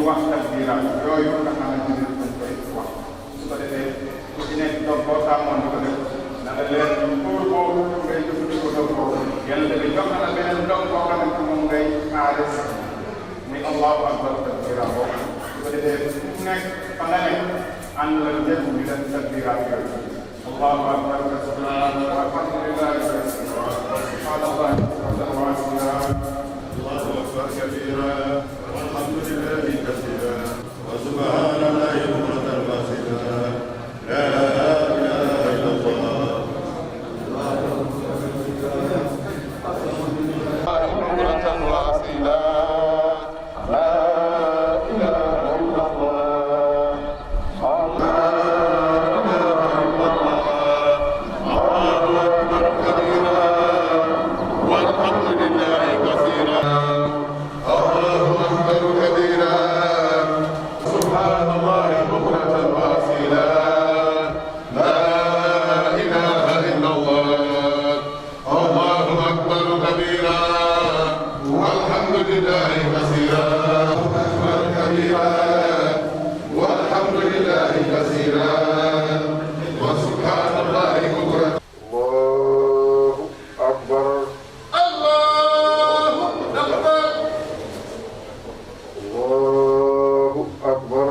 wax takbiraat yooyu nga xamante ne dañ koy wax su ko defee ku ci nekk donc boo tàmmoon di ko def na nga leen pour boobu ngay jëfandikoo doog boobu yàlla bi jox na la beneen doog boo xamante moom ngay aare sax muy allahu akbar takbiraat boobu su ko defee ku nekk fa nga nekk ànd la ñëpp ñu def takbiraat yooyu allahu akbar alhamdulillah subhanallah الله أكبر كبيرا والحمد لله كثيرا وسبحان الله بكرة وأصيلا لا إله إلا الله بكرة وأصيلا لا إله إلا الله الله أكبر كبيرا والحمد لله كثيرا سبحان الله بكرة وأصيلا لا إله إلا الله الله أكبر كبيرا والحمد لله كثيرا أكبر كبيرا والحمد لله كثيرا وسبحان الله بكرة الله أكبر الله أكبر الله أكبر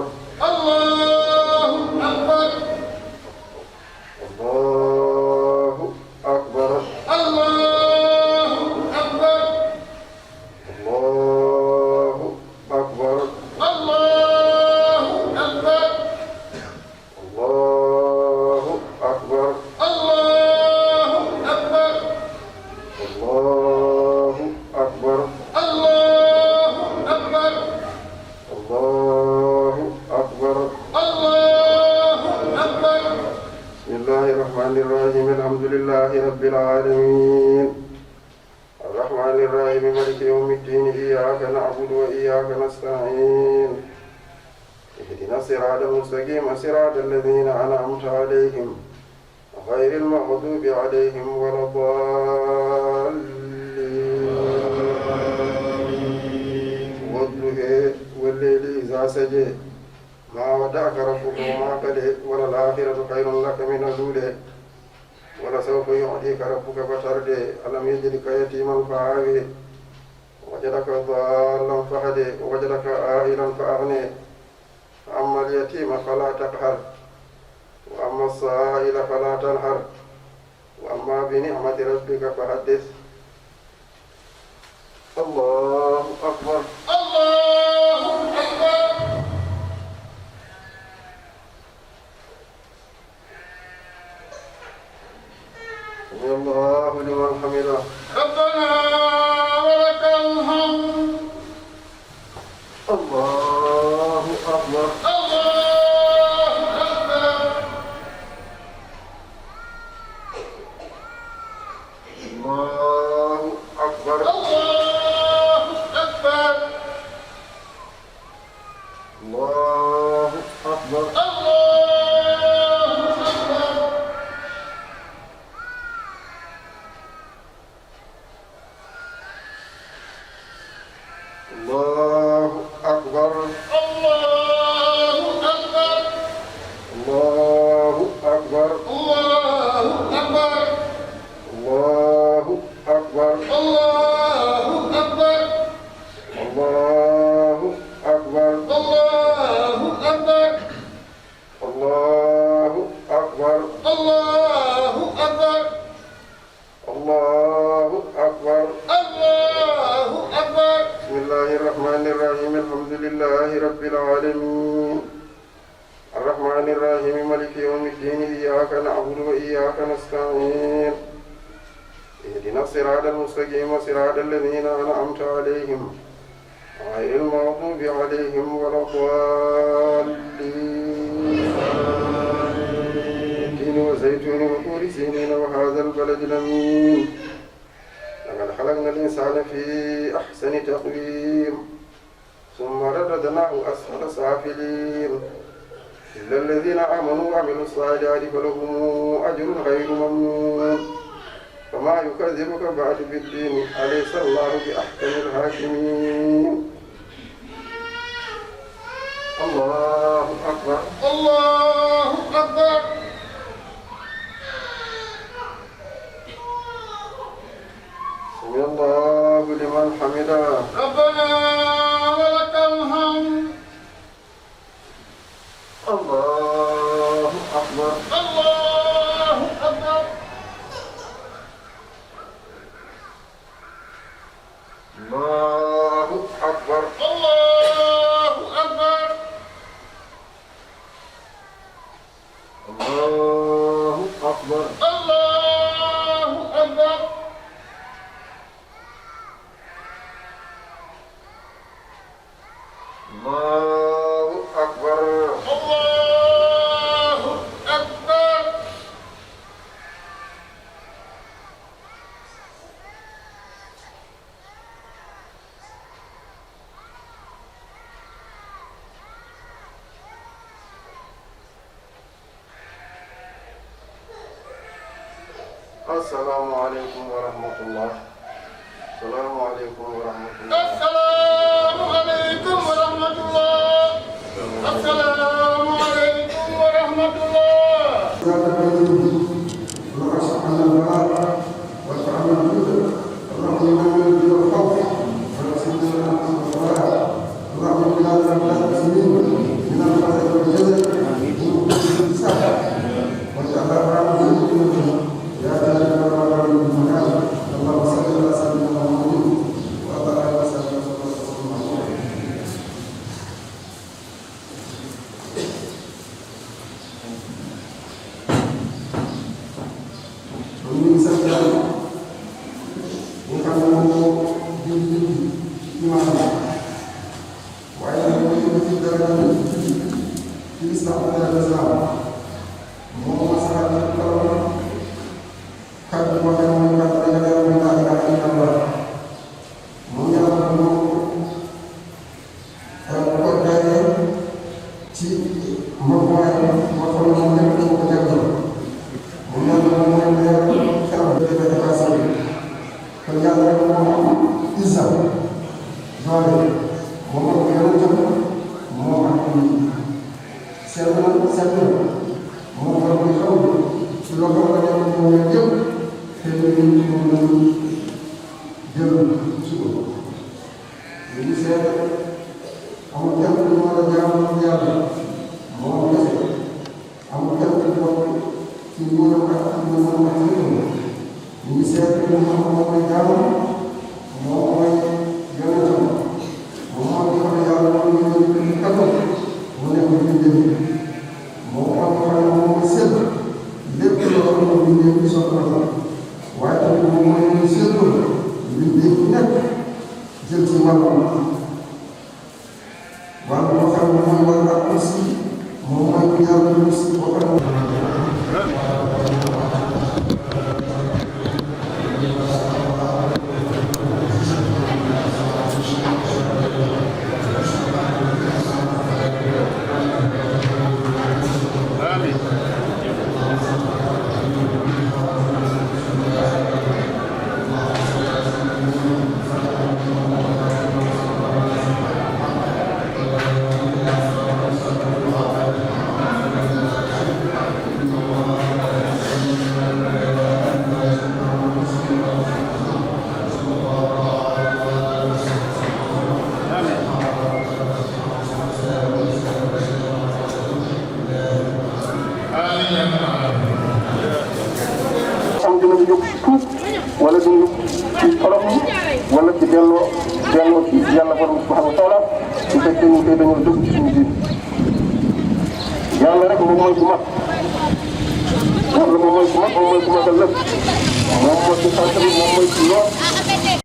الله أكبر الله أكبر الله أكبر الله أكبر الله أكبر الله أكبر الله أكبر الله أكبر الله أكبر الله أكبر الله أكبر بسم الله الرحمن الرحيم الحمد لله رب العالمين الرحمن الرحيم مالك يوم الدين إياك نعبد وإياك نستعين اهدنا الصراط المستقيم صراط الذين أنعمت عليهم غير المغضوب عليهم ولا الضالين والضحى والليل إذا سجى ما ودعك ربك وما قلى وللآخرة خير لك من الأولى ولسوف يعطيك ربك فترضى ألم يجدك يتيما فآوى وجدك ضالا فهدى ووجدك عائلا فأغنى أما اليتيم فلا تقهر وأما السائل فلا تنهر وأما بنعمة ربك فحدث الله أكبر الله أكبر سمع الله لمن حمده ربنا ولك الحمد الله أكبر الله أكبر الله أكبر الله أكبر الله أكبر الله أكبر الله أكبر الله أكبر الله أكبر الله أكبر الله أكبر الله أكبر الله أكبر الله أكبر الله أكبر الله أكبر الله أكبر بسم الله الرحمن الرحيم الحمد لله رب العالمين الرحمن الرحيم مالك يوم الدين إياك نعبد وإياك نستعين اهدنا الصراط المستقيم صراط الذين أنعمت عليهم غير المغضوب عليهم ولا الضالين تين وزيتون وطور سينين وهذا البلد الأمين لقد خلقنا الإنسان في أحسن تقويم ثم رددناه أسفل سافلين إلا الذين آمنوا وعملوا الصالحات فلهم أجر غير ممنون فما يكذبك بعد بالدين أليس الله بأحكم الحاكمين الله أكبر الله أكبر سمع الله لمن حمده ربنا ولك الحمد الله أكبر الله أكبر الله أكبر الله أكبر الله أكبر الله أكبر الله أكبر الله أكبر السلام عليكم ورحمة الله السلام عليكم ورحمة الله السلام عليكم ورحمة الله السلام عليكم ورحمة الله am dina jóg ci tuub wala dina jóg ci toroxlu wala ci delloo ci yàlla borom subhanahu wa taala su fekkee ñu koy dañoo dëgg ci suñu biir yàlla rek moom mooy ku mag yàlla moom mooy ku mag moom mooy ku magal lépp moom mooy ci sant bi moom mooy ci yoon